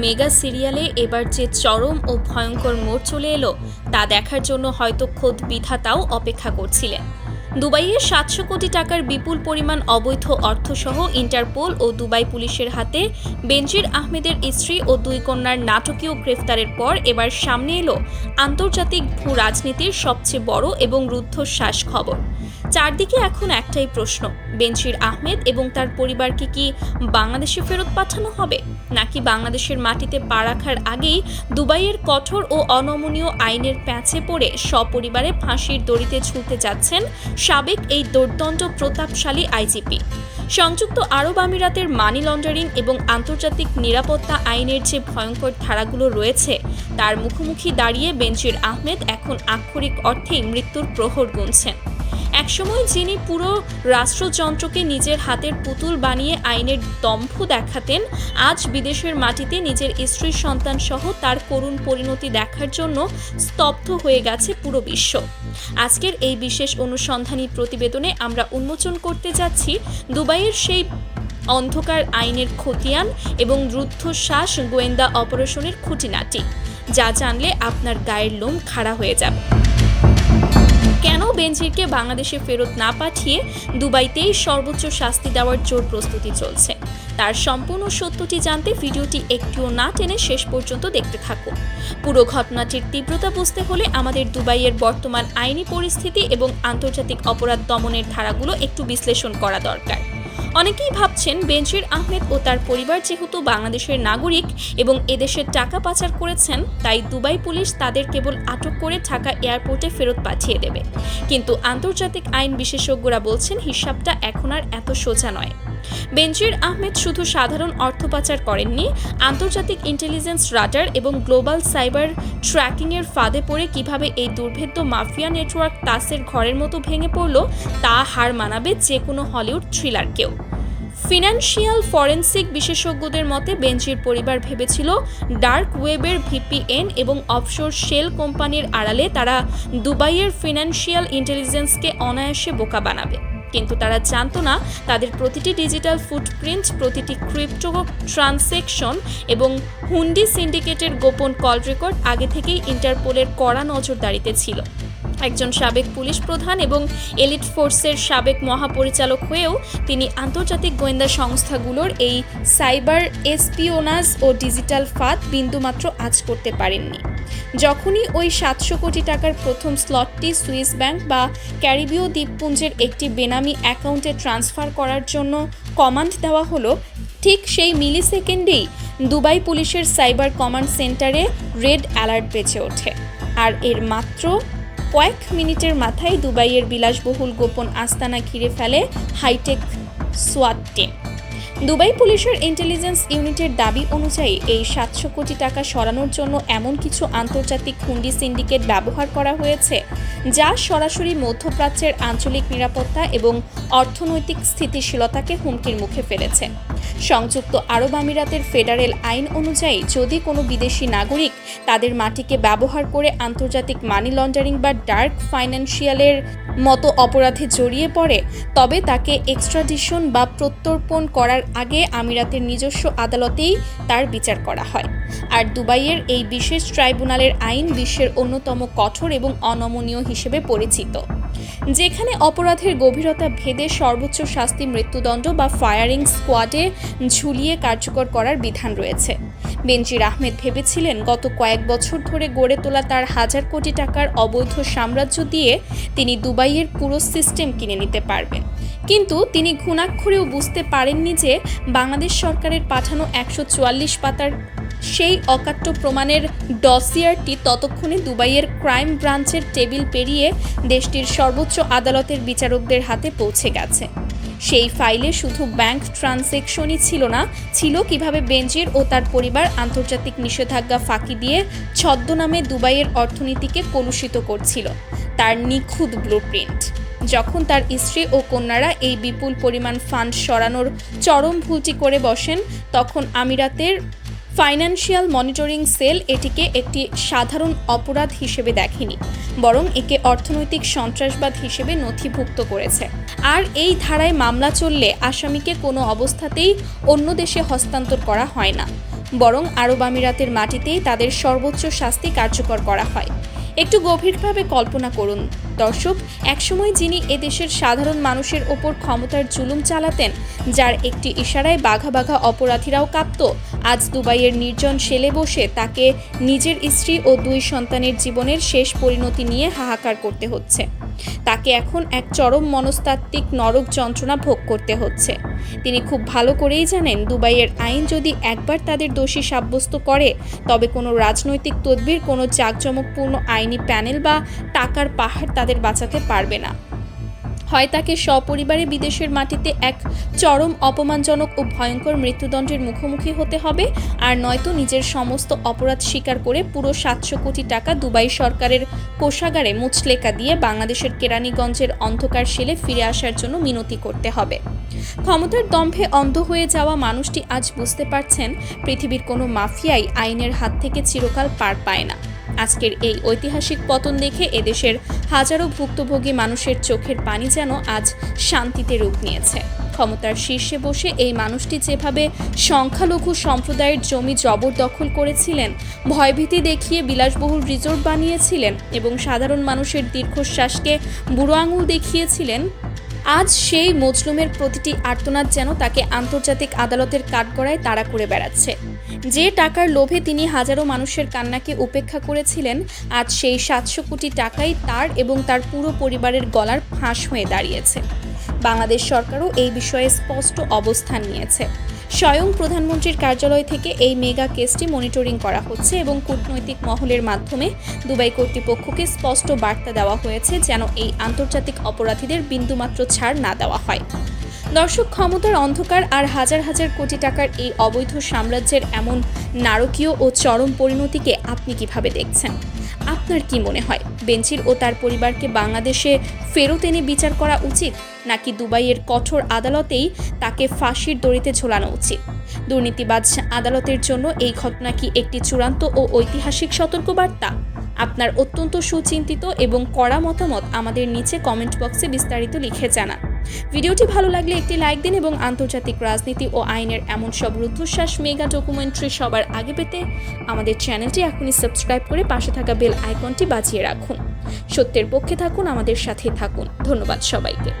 Mega সিরিয়ালে এবার যে চরম ও ভয়ঙ্কর মোড় চলে এলো তা দেখার জন্য হয়তো খোদ বিধাতাও অপেক্ষা করছিলেন। দুবাইয়ে ৭০০ কোটি টাকার বিপুল পরিমাণ অবৈধ অর্থসহ ইন্টারপোল ও দুবাই পুলিশের হাতে বেনজির আহমেদের স্ত্রী ও ২ কন্যার নাটকীয় গ্রেফতারের পর এবার সামনে এলো আন্তর্জাতিক ভূ রাজনীতির সবচেয়ে বড় এবং রুদ্ধশ্বাস খবর। চারদিকে এখন একটাই প্রশ্ন, বেনজির আহমেদ এবং তার পরিবারকে কি বাংলাদেশে ফেরত পাঠানো হবে, নাকি বাংলাদেশের মাটিতে পা রাখার আগেই দুবাইয়ের কঠোর ও অনমনীয় আইনের প্যাঁচে পড়ে সপরিবারে ফাঁসির দড়িতে ঝুলতে যাচ্ছেন সাবেক এই দুর্দণ্ড প্রতাপশালী আইজিপি। সংযুক্ত আরব আমিরাতের মানি লন্ডারিং এবং আন্তর্জাতিক নিরাপত্তা আইনের যে ভয়ঙ্কর ধারাগুলো রয়েছে তার মুখোমুখি দাঁড়িয়ে বেনজির আহমেদ এখন আক্ষরিক অর্থেই মৃত্যুর প্রহর গুনছেন। একসময় যিনি পুরো রাষ্ট্রযন্ত্রকে নিজের হাতের পুতুল বানিয়ে আইনের দম্ভ দেখাতেন, আজ বিদেশের মাটিতে নিজের স্ত্রী সন্তান সহ তার করুণ পরিণতি দেখার জন্য স্তব্ধ হয়ে গেছে পুরো বিশ্ব। আজকের এই বিশেষ অনুসন্ধানী প্রতিবেদনে আমরা উন্মোচন করতে যাচ্ছি দুবাইয়ের সেই অন্ধকার আইনের খতিয়ান এবং রুদ্ধশ্বাস গোয়েন্দা অপারেশনের খুঁটিনাটি, যা জানলে আপনার গায়ের লোম খাড়া হয়ে যাবে। কেন বেনজিরকে বাংলাদেশে ফেরত না পাঠিয়ে দুবাইতেই সর্বোচ্চ শাস্তি দেওয়ার জোর প্রস্তুতি চলছে, তার সম্পূর্ণ সত্যটি জানতে ভিডিওটি একটুও না টেনে শেষ পর্যন্ত দেখতে থাকুন। পুরো ঘটনাটির তীব্রতা বুঝতে হলে আমাদের দুবাইয়ের বর্তমান আইনি পরিস্থিতি এবং আন্তর্জাতিক অপরাধ দমনের ধারাগুলো একটু বিশ্লেষণ করা দরকার। অনেকেই ভাবছেন বেনজির আহমেদ ও তার পরিবার যেহেতু বাংলাদেশের নাগরিক এবং এদেশের টাকা পাচার করেছেন, তাই দুবাই পুলিশ তাদের কেবল আটক করে ঢাকা এয়ারপোর্টে ফেরত পাঠিয়ে দেবে। কিন্তু আন্তর্জাতিক আইন বিশেষজ্ঞরা বলছেন হিসাবটা এখন আর এত সোজা নয়। বেনজির আহমেদ শুধু সাধারণ অর্থ পাচার করেননি, আন্তর্জাতিক ইন্টেলিজেন্স রাডার এবং গ্লোবাল সাইবার ট্র্যাকিংয়ের ফাঁদে পড়ে কিভাবে এই দুর্ভেদ্য মাফিয়া নেটওয়ার্ক তাসের ঘরের মতো ভেঙে পড়ল তা হার মানাবে যে কোনো হলিউড থ্রিলারকেও। ফিনান্সিয়াল ফরেনসিক বিশেষজ্ঞদের মতে বেনজির পরিবার ভেবেছিল ডার্ক ওয়েবের ভিপিএন এবং অফশোর শেল কোম্পানির আড়ালে তারা দুবাইয়ের ফিনান্সিয়াল ইন্টেলিজেন্সকে অনায়াসে বোকা বানাবে। কিন্তু তারা জানতো না তাদের প্রতিটি ডিজিটাল ফুটপ্রিন্ট, প্রতিটি ক্রিপ্টো ট্রানজ্যাকশন এবং হুন্ডি সিন্ডিকেটের গোপন কল রেকর্ড আগে থেকেই ইন্টারপোলের কড়া নজরদারিতে ছিল। একজন সাবেক পুলিশ প্রধান এবং এলিট ফোর্সের সাবেক মহাপরিচালক হয়েও তিনি আন্তর্জাতিক গোয়েন্দা সংস্থাগুলোর এই সাইবার এসপিওনাজ ও ডিজিটাল ফাঁদ বিন্দুমাত্র আঁচ করতে পারেননি। যখনই ওই ৭০০ কোটি টাকার প্রথম স্লটটি সুইস ব্যাংক বা ক্যারিবীয় দ্বীপপুঞ্জের একটি বেনামি অ্যাকাউন্টে ট্রান্সফার করার জন্য কমান্ড দেওয়া হলো, ঠিক সেই মিলি সেকেন্ডেই দুবাই পুলিশের সাইবার কমান্ড সেন্টারে রেড অ্যালার্ট বেজে ওঠে। আর এর মাত্র কয়েক মিনিটের মাথায় দুবাইয়ের বিলাসবহুল গোপন আস্তানা ঘিরে ফেলে হাইটেক সোয়াট টিম। দুবাই পুলিশের ইন্টেলিজেন্স ইউনিটের দাবি অনুযায়ী এই ৭০০ কোটি টাকা সরানোর জন্য এমন কিছু আন্তর্জাতিক হুন্ডি সিন্ডিকেট ব্যবহার করা হয়েছে যা সরাসরি মধ্যপ্রাচ্যের আঞ্চলিক নিরাপত্তা এবং অর্থনৈতিক স্থিতিশীলতাকে হুমকির মুখে ফেলেছে। সংযুক্ত আরব আমিরাতের ফেডারেল আইন অনুযায়ী যদি কোনো বিদেশি নাগরিক তাদের মাটিকে ব্যবহার করে আন্তর্জাতিক মানি লন্ডারিং বা ডার্ক ফাইন্যান্সিয়ালের মতো অপরাধে জড়িয়ে পড়ে, তবে তাকে এক্সট্রাডিশন বা প্রত্যর্পণ করার আগে আমিরাতের নিজস্ব আদালতেই তার বিচার করা হয়। আর দুবাইয়ের এই বিশেষ ট্রাইব্যুনালের আইন বিশ্বের অন্যতম কঠোর এবং অনমনীয় হিসেবে পরিচিত, যেখানে অপরাধের গভীরতা ভেদে সর্বোচ্চ শাস্তি মৃত্যুদণ্ড বা ফায়ারিং স্কোয়াডে ঝুলিয়ে কার্যকর করার বিধান রয়েছে। বেনজির আহমেদ ভেবেছিলেন গত কয়েক বছর ধরে গড়ে তোলা তার হাজার কোটি টাকার অবৈধ সাম্রাজ্য দিয়ে তিনি দুবাইয়ের পুরো সিস্টেম কিনে নিতে পারবেন। কিন্তু তিনি ঘুণাক্ষরেও বুঝতে পারেননি যে বাংলাদেশ সরকারের পাঠানো ১৪৪ পাতার সেই অকাট্য প্রমাণের ডসিয়ারটি ততক্ষণে দুবাইয়ের ক্রাইম ব্রাঞ্চের টেবিল পেরিয়ে দেশটির সর্বোচ্চ আদালতের বিচারকদের হাতে পৌঁছে গেছে। সেই ফাইলে শুধু ব্যাংক ট্রানজ্যাকশনই ছিল না, ছিল কিভাবে বেনজির ও তার পরিবার আন্তর্জাতিক নিষেধাজ্ঞা ফাঁকি দিয়ে ছদ্মনামে দুবাইয়ের অর্থনীতিকে কলুষিত করছিল, তার নিখুঁত ব্লুপ্রিন্ট। যখন তার স্ত্রী ও কন্যারা এই বিপুল পরিমাণ ফান্ড সরানোর চরম ভুলটি করে বসেন, তখন আমিরাতের ফাইন্যান্সিয়াল মনিটরিং সেল এটিকে একটি সাধারণ অপরাধ হিসেবে দেখেনি, বরং একে অর্থনৈতিক সন্ত্রাসবাদ হিসেবে নথিভুক্ত করেছে। আর এই ধারায় মামলা চললে আসামিকে কোনো অবস্থাতেই অন্য দেশে হস্তান্তর করা হয় না, বরং আরব আমিরাতের মাটিতেই তাদের সর্বোচ্চ শাস্তি কার্যকর করা হয়। একটু গভীরভাবে কল্পনা করুন দর্শক, একসময় যিনি এদেশের সাধারণ মানুষের ওপর ক্ষমতার জুলুম চালাতেন, যার একটি ইশারায় বাঘা বাঘা অপরাধীরাও কাঁপত, আজ দুবাইয়ের নির্জন শেলে বসে তাকে নিজের স্ত্রী ও 2 সন্তানের জীবনের শেষ পরিণতি নিয়ে হাহাকার করতে হচ্ছে। তাকে এখন এক চরম মনস্তাত্ত্বিক নরক যন্ত্রণা ভোগ করতে হচ্ছে। তিনি খুব ভালো করেই জানেন, দুবাইয়ের আইন যদি একবার তাদের দোষী সাব্যস্ত করে, তবে কোনো রাজনৈতিক তদবির, কোনো জাঁকজমকপূর্ণ আইনি প্যানেল বা টাকার পাহাড় তাদের বাঁচাতে পারবে না। হয় তাকে সপরিবারে বিদেশের মাটিতে এক চরম অপমানজনক ও ভয়ঙ্কর মৃত্যুদণ্ডের মুখোমুখি হতে হবে, আর নয়তো নিজের সমস্ত অপরাধ স্বীকার করে পুরো 700 কোটি টাকা দুবাই সরকারের কোষাগারে মুচলেকা দিয়ে বাংলাদেশের কেরানীগঞ্জের অন্ধকার শেলে ফিরে আসার জন্য মিনতি করতে হবে। ক্ষমতার দম্ভে অন্ধ হয়ে যাওয়া মানুষটি আজ বুঝতে পারছেন, পৃথিবীর কোনো মাফিয়াই আইনের হাত থেকে চিরকাল পার পায় না। আজকের এই ঐতিহাসিক পতন দেখে এদেশের হাজারো ভুক্তভোগী মানুষের চোখের পানি যেন আজ শান্তিতে রূপ নিয়েছে। ক্ষমতার শীর্ষে বসে এই মানুষটি যেভাবে সংখ্যালঘু সম্প্রদায়ের জমি জবরদখল করেছিলেন, ভয়ভীতি দেখিয়ে বিলাসবহুল রিসোর্ট বানিয়েছিলেন এবং সাধারণ মানুষের দীর্ঘশ্বাসকে বুড়ো আঙুল দেখিয়েছিলেন, আজ সেই মজলুমের প্রতিটি আর্তনাদ যেন তাকে আন্তর্জাতিক আদালতের কাঠগড়ায় তাড়া করে বেড়াচ্ছে। যে টাকার লোভে তিনি হাজারো মানুষের কান্নাকে উপেক্ষা করেছিলেন, আজ সেই 700 কোটি টাকাই তার এবং তার পুরো পরিবারের গলার ফাঁস হয়ে দাঁড়িয়েছে। বাংলাদেশ সরকারও এই বিষয়ে স্পষ্ট অবস্থান নিয়েছে। স্বয়ং প্রধানমন্ত্রীর কার্যালয় থেকে এই মেগা কেসটি মনিটরিং করা হচ্ছে এবং কূটনৈতিক মহলের মাধ্যমে দুবাই কর্তৃপক্ষকে স্পষ্ট বার্তা দেওয়া হয়েছে যেন এই আন্তর্জাতিক অপরাধীদের বিন্দুমাত্র ছাড় না দেওয়া হয়। দর্শক, ক্ষমতার অন্ধকার আর হাজার হাজার কোটি টাকার এই অবৈধ সাম্রাজ্যের এমন নারকীয় ও চরম পরিণতিকে আপনি কিভাবে দেখছেন? আপনার কি মনে হয়, বেনজির ও তার পরিবারকে বাংলাদেশে ফেরত এনে বিচার করা উচিত, নাকি দুবাইয়ের কঠোর আদালতেই তাকে ফাঁসির দড়িতে ঝোলানো উচিত? দুর্নীতিবাজ আদালতের জন্য এই ঘটনা কি একটি চূড়ান্ত ও ঐতিহাসিক সতর্কবার্তা? আপনার অত্যন্ত সুচিন্তিত এবং কড়া মতামত আমাদের নিচে কমেন্ট বক্সে বিস্তারিত লিখে জানান। ভিডিওটি ভালো লাগলে একটি লাইক দিন এবং আন্তর্জাতিক রাজনীতি ও আইনের এমন সব রুদ্ধশ্বাস মেগা ডকুমেন্টারি সবার আগে পেতে আমাদের চ্যানেলটি এখনই সাবস্ক্রাইব করে পাশে থাকা বেল আইকনটি বাজিয়ে রাখুন। সত্যের পক্ষে থাকুন, আমাদের সাথে থাকুন। ধন্যবাদ সবাইকে।